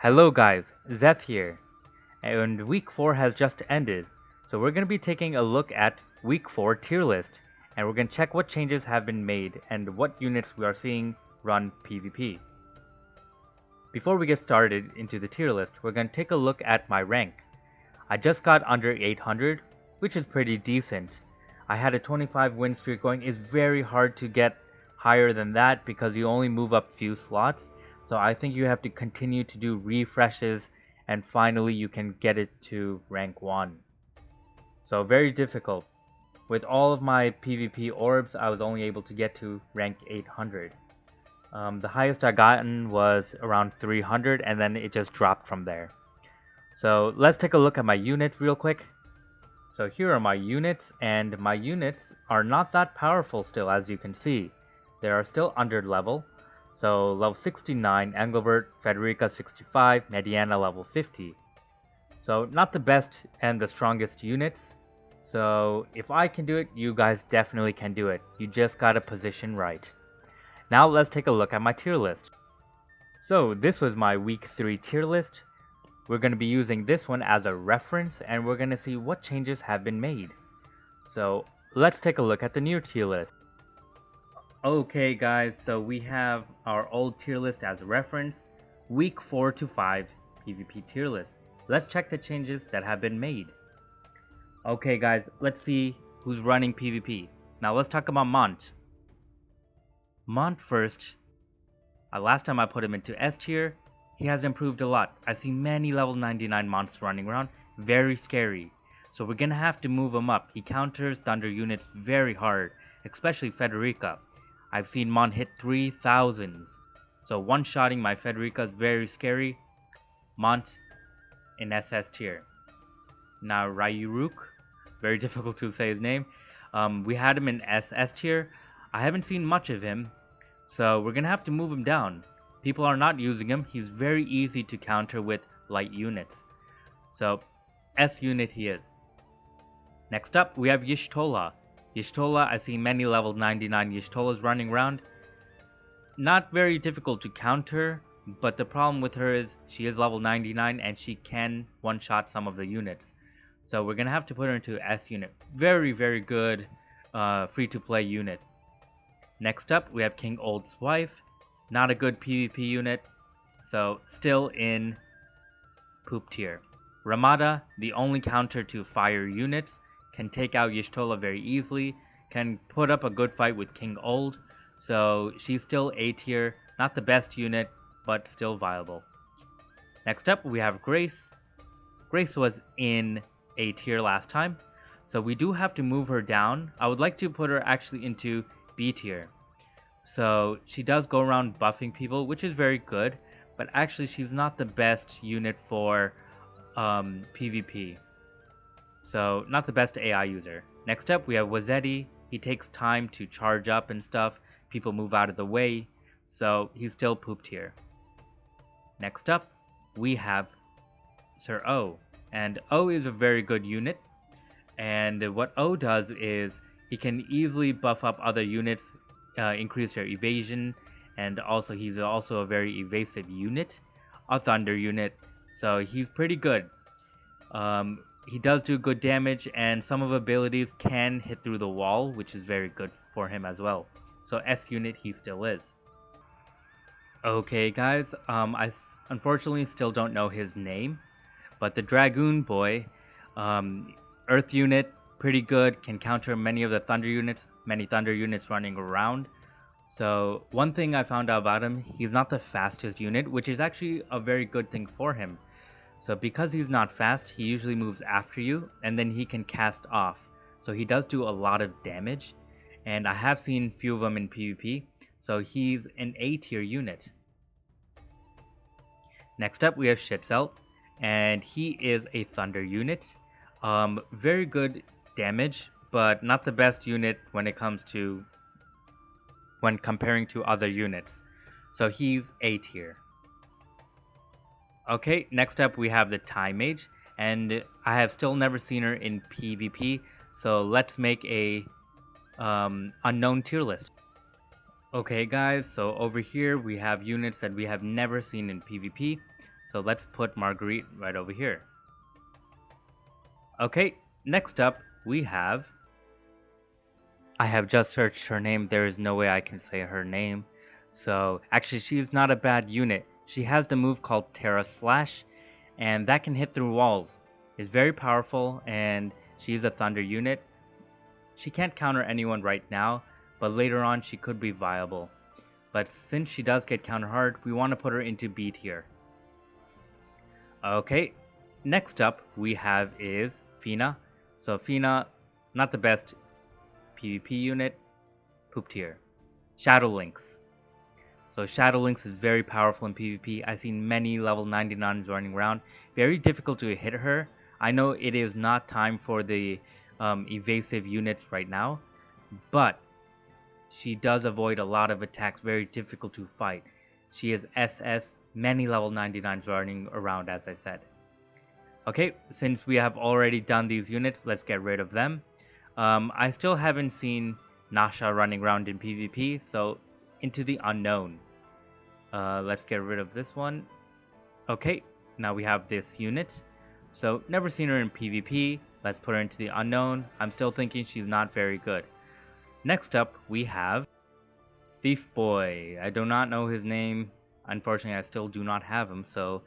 Hello guys, Zeth here, and week 4 has just ended, so we're going to be taking a look at week 4 tier list, and we're going to check what changes have been made and what units we are seeing run PvP. Before we get started into the tier list, we're going to take a look at my rank. I just got under 800, which is pretty decent. I had a 25 win streak going. It's very hard to get higher than that because you only move up few slots. So I think you have to continue to do refreshes and finally you can get it to rank 1. So very difficult. With all of my PvP orbs, I was only able to get to rank 800. The highest I gotten was around 300 and then it just dropped from there. So let's take a look at my unit real quick. So here are my units, and my units are not that powerful still, as you can see. They are still under level. So level 69, Engelbert, Federica 65, Mediana level 50. So not the best and the strongest units. So if I can do it, you guys definitely can do it. You just gotta position right. Now let's take a look at my tier list. So this was my week 3 tier list. We're going to be using this one as a reference and we're going to see what changes have been made. So let's take a look at the new tier list. Okay guys, so we have our old tier list as a reference, week 4 to 5 PvP tier list. Let's check the changes that have been made. Okay guys, let's see who's running PvP. Now let's talk about Mont. Mont first. Last time I put him into S tier. He has improved a lot. I see many level 99 monsters running around, very scary. So we're gonna have to move him up. He counters thunder units very hard, especially Federica. I've seen Mon hit 3000s. So one-shotting my Federica is very scary. Mont in SS tier. Now Ryuruk, very difficult to say his name. We had him in SS tier. I haven't seen much of him, so we're gonna have to move him down. People are not using him. He's very easy to counter with light units. So, S unit he is. Next up, we have Y'shtola. Y'shtola, I see many level 99 Y'shtolas running around. Not very difficult to counter, but the problem with her is she is level 99 and she can one-shot some of the units. So we're gonna have to put her into S unit. Very, very good free-to-play unit. Next up, we have King Old's wife. Not a good PvP unit, so still in poop tier. Ramada, the only counter to fire units, can take out Y'shtola very easily, can put up a good fight with King Old, so she's still A tier, not the best unit, but still viable. Next up, we have Grace. Grace was in A tier last time, so we do have to move her down. I would like to put her actually into B tier. So she does go around buffing people, which is very good, but actually she's not the best unit for PvP. So not the best AI user. Next up we have Wotv. He takes time to charge up and stuff. People move out of the way, so he's still poop tier. Next up we have Sir O. And O is a very good unit. And what O does is he can easily buff up other units, increase their evasion, and also he's also a very evasive unit, a thunder unit, so he's pretty good. He does do good damage, and some of abilities can hit through the wall, which is very good for him as well. So S unit he still is. Okay guys, I unfortunately still don't know his name, but the Dragoon boy, Earth unit, pretty good, can counter many of the thunder units, many thunder units running around. So one thing I found out about him, he's not the fastest unit, which is actually a very good thing for him. So because he's not fast, he usually moves after you, and then he can cast off. So he does do a lot of damage, and I have seen few of them in PvP, so he's an A tier unit. Next up we have Shitzel, and he is a thunder unit. Very good damage, but not the best unit when comparing to other units. So he's A tier. Okay, next up we have the Time Mage, and I have still never seen her in PvP, so let's make a unknown tier list. Okay guys, so over here we have units that we have never seen in PvP. So let's put Marguerite right over here. Okay, next up we have... I have just searched her name. There is no way I can say her name. So actually she's not a bad unit. She has the move called Terra Slash, and that can hit through walls. It's very powerful, and she's a thunder unit. She can't counter anyone right now, but later on she could be viable. But since she does get counter hard, we want to put her into B tier. Okay, next up we have is Fina. So Fina, not the best PvP unit, poop tier. Shadow Lynx. So Shadow Lynx is very powerful in PvP. I've seen many level 99s running around. Very difficult to hit her. I know it is not time for the evasive units right now, but she does avoid a lot of attacks, very difficult to fight. She is SS, many level 99s running around, as I said. Okay, since we have already done these units, let's get rid of them. I still haven't seen Nasha running around in PvP, so into the unknown. Let's get rid of this one. Okay, now we have this unit. So, never seen her in PvP. Let's put her into the unknown. I'm still thinking she's not very good. Next up, we have Thief Boy. I do not know his name. Unfortunately, I still do not have him. So,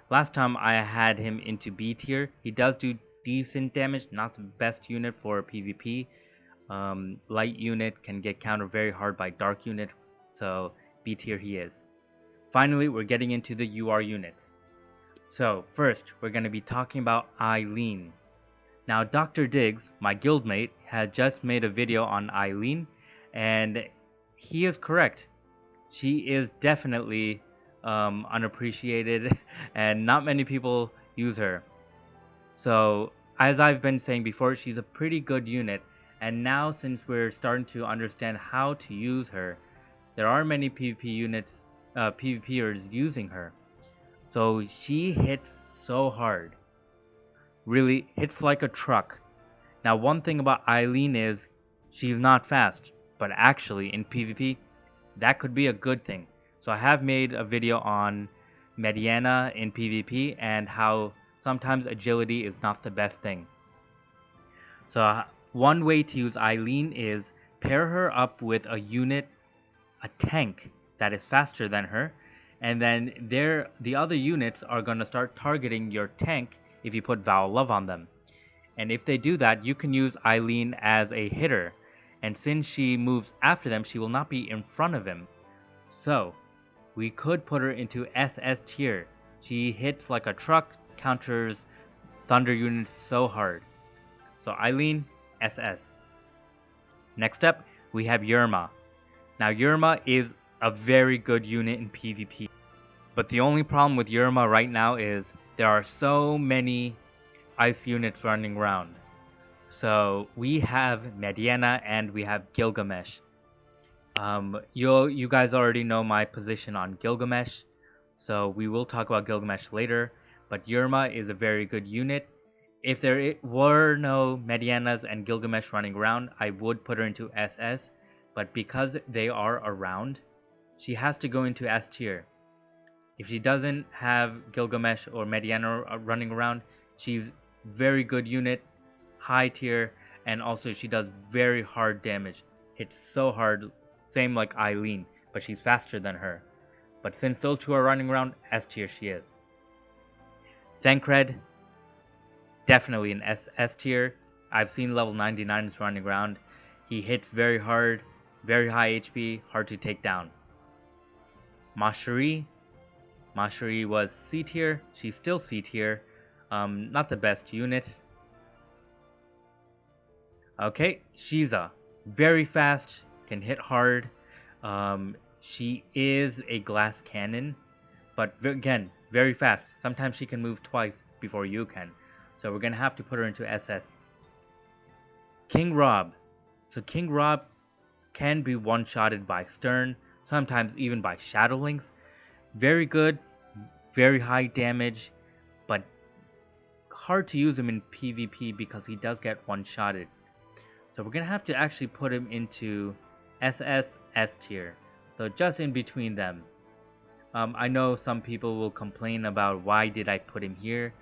last time I had him into B tier. He does do decent damage, not the best unit for PvP. Light unit can get countered very hard by dark units, so B tier he is. Finally, we're getting into the UR units. So first, we're going to be talking about Eileen. Now, Dr. Diggs, my guildmate, had just made a video on Eileen, and he is correct. She is definitely unappreciated, and not many people use her. So, as I've been saying before, she's a pretty good unit, and now since we're starting to understand how to use her, there are many PvP units, PvPers using her. So she hits so hard. Really hits like a truck. Now one thing about Eileen is she's not fast, but actually in PvP that could be a good thing. So I have made a video on Mediana in PvP and how sometimes agility is not the best thing. So one way to use Eileen is pair her up with a unit, a tank that is faster than her, and then the other units are going to start targeting your tank if you put Vow of Love on them. And if they do that, you can use Eileen as a hitter, and since she moves after them, she will not be in front of him. So we could put her into SS tier. She hits like a truck, counters thunder units so hard. So Eileen, SS. Next up, we have Yerma. Now Yerma is a very good unit in PvP. But the only problem with Yerma right now is there are so many ice units running around. So we have Mediana and we have Gilgamesh. You guys already know my position on Gilgamesh, so we will talk about Gilgamesh later. But Yerma is a very good unit. If there were no Medianas and Gilgamesh running around, I would put her into SS. But because they are around, she has to go into S tier. If she doesn't have Gilgamesh or Mediana running around, she's very good unit, high tier, and also she does very hard damage. Hits so hard, same like Eileen, but she's faster than her. But since those two are running around, S tier she is. Thancred, definitely an S tier. I've seen level 99s running around. He hits very hard, very high HP, hard to take down. Mashari was C tier. She's still C tier. Not the best unit. Okay, Shiza, very fast, can hit hard. She is a glass cannon, but again, very fast. Sometimes she can move twice before you can. So we're gonna have to put her into SS. King Rob. So King Rob can be one-shotted by Stern, sometimes even by Shadow Lynx. Very good, very high damage, but hard to use him in PvP because he does get one-shotted. So we're going to have to actually put him into SS, S tier. So just in between them. I know some people will complain about why did I put him here.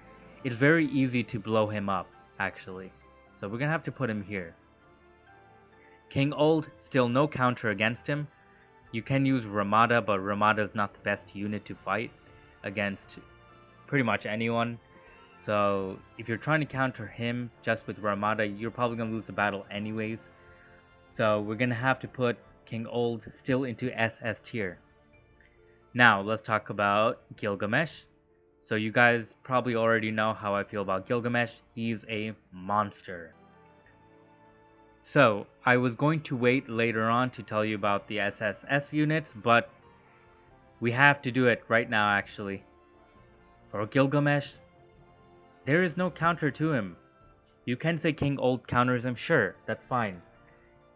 It's very easy to blow him up, actually. So we're gonna have to put him here. King Old, still no counter against him. You can use Ramada, but Ramada is not the best unit to fight against pretty much anyone. So if you're trying to counter him just with Ramada, you're probably gonna lose the battle anyways. So we're gonna have to put King Old still into SS tier. Now let's talk about Gilgamesh. So you guys probably already know how I feel about Gilgamesh. He's a monster. So I was going to wait later on to tell you about the SSS units, but we have to do it right now actually. For Gilgamesh, there is no counter to him. You can say King Old counters him, sure, that's fine.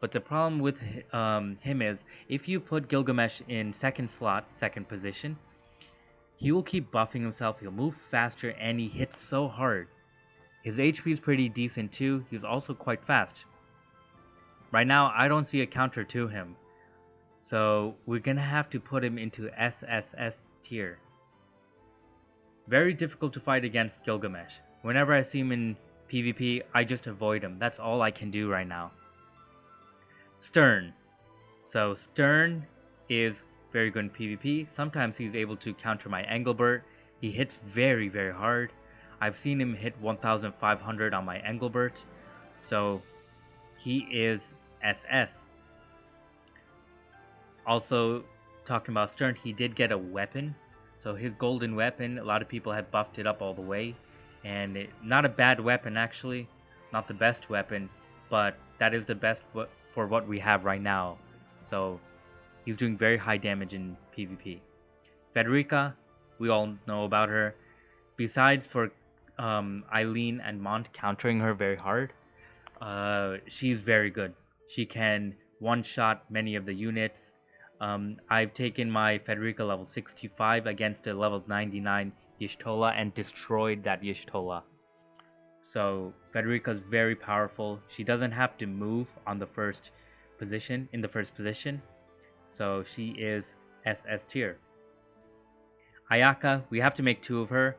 But the problem with him is, if you put Gilgamesh in second slot, second position, he will keep buffing himself, he'll move faster, and he hits so hard. His HP is pretty decent too, he's also quite fast. Right now, I don't see a counter to him. So we're gonna have to put him into SSS tier. Very difficult to fight against Gilgamesh. Whenever I see him in PvP, I just avoid him. That's all I can do right now. Stern. So Stern is very good in PvP. Sometimes he's able to counter my Engelbert. He hits very, very hard. I've seen him hit 1500 on my Engelbert. So he is SS. Also, talking about Stern, he did get a weapon. So his golden weapon, a lot of people have buffed it up all the way. And not a bad weapon actually. Not the best weapon, but that is the best for what we have right now. So he's doing very high damage in PvP. Federica, we all know about her. Besides for Eileen and Mont countering her very hard, she's very good. She can one-shot many of the units. I've taken my Federica level 65 against a level 99 Y'shtola and destroyed that Y'shtola. So Federica's very powerful. She doesn't have to move on the first position, so she is SS tier. Ayaka, we have to make two of her.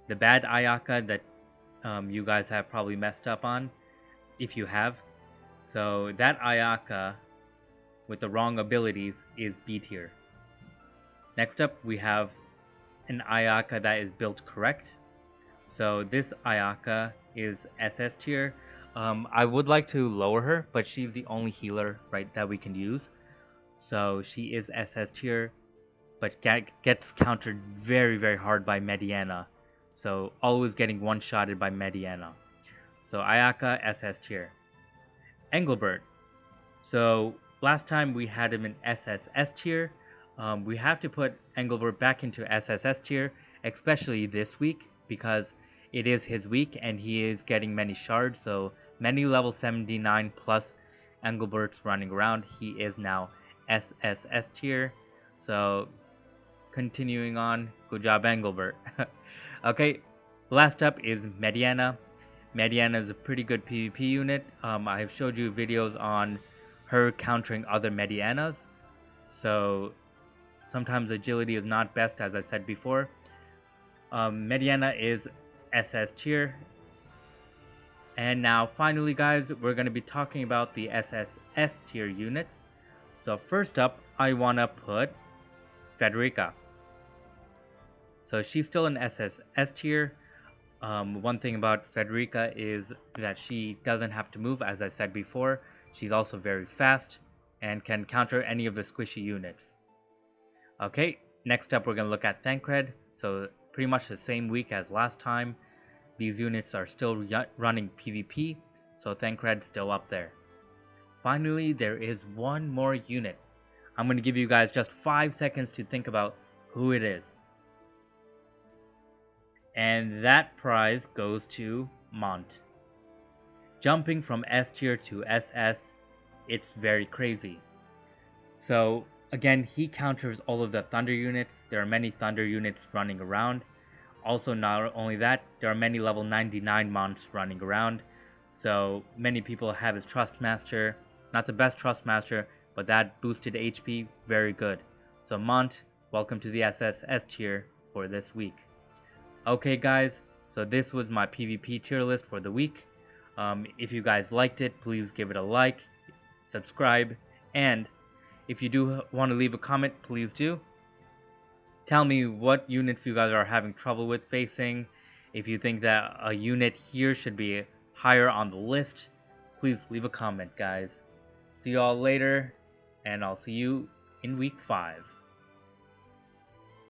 The bad Ayaka that you guys have probably messed up on, if you have. So that Ayaka with the wrong abilities is B tier. Next up we have an Ayaka that is built correct. So this Ayaka is SS tier. I would like to lower her, but she's the only healer, right, that we can use. So she is SS tier, but gets countered very, very hard by Mediana. So always getting one-shotted by Mediana. So Ayaka, SS tier. Engelbert. So last time we had him in SSS tier. We have to put Engelbert back into SSS tier, especially this week, because it is his week and he is getting many shards, so many level 79 plus Engelberts running around. He is now SSS tier. So continuing on, good job Engelbert. Okay, last up is Mediana. Mediana is a pretty good PvP unit. I have showed you videos on her countering other Medianas. So sometimes agility is not best, as I said before. Mediana is SS tier. And now finally guys, we're going to be talking about the SSS tier units. So first up, I want to put Federica. So she's still an SSS tier. One thing about Federica is that she doesn't have to move, as I said before. She's also very fast and can counter any of the squishy units. Okay, next up we're going to look at Thancred. So pretty much the same week as last time. These units are still running PvP, so Thancred's still up there. Finally, there is one more unit. I'm going to give you guys just 5 seconds to think about who it is. And that prize goes to Mont. Jumping from S tier to SS, it's very crazy. So again, he counters all of the Thunder units. There are many Thunder units running around. Also, not only that, there are many level 99 Monts running around. So many people have his Trustmaster. Not the best Trustmaster, but that boosted HP, very good. So Mont welcome to the SS tier for this week. Okay guys, so this was my PvP tier list for the week. If you guys liked it, please give it a like, subscribe, and if you do want to leave a comment, please do. Tell me what units you guys are having trouble with facing. If you think that a unit here should be higher on the list, please leave a comment, guys. See y'all later, and I'll see you in week 5.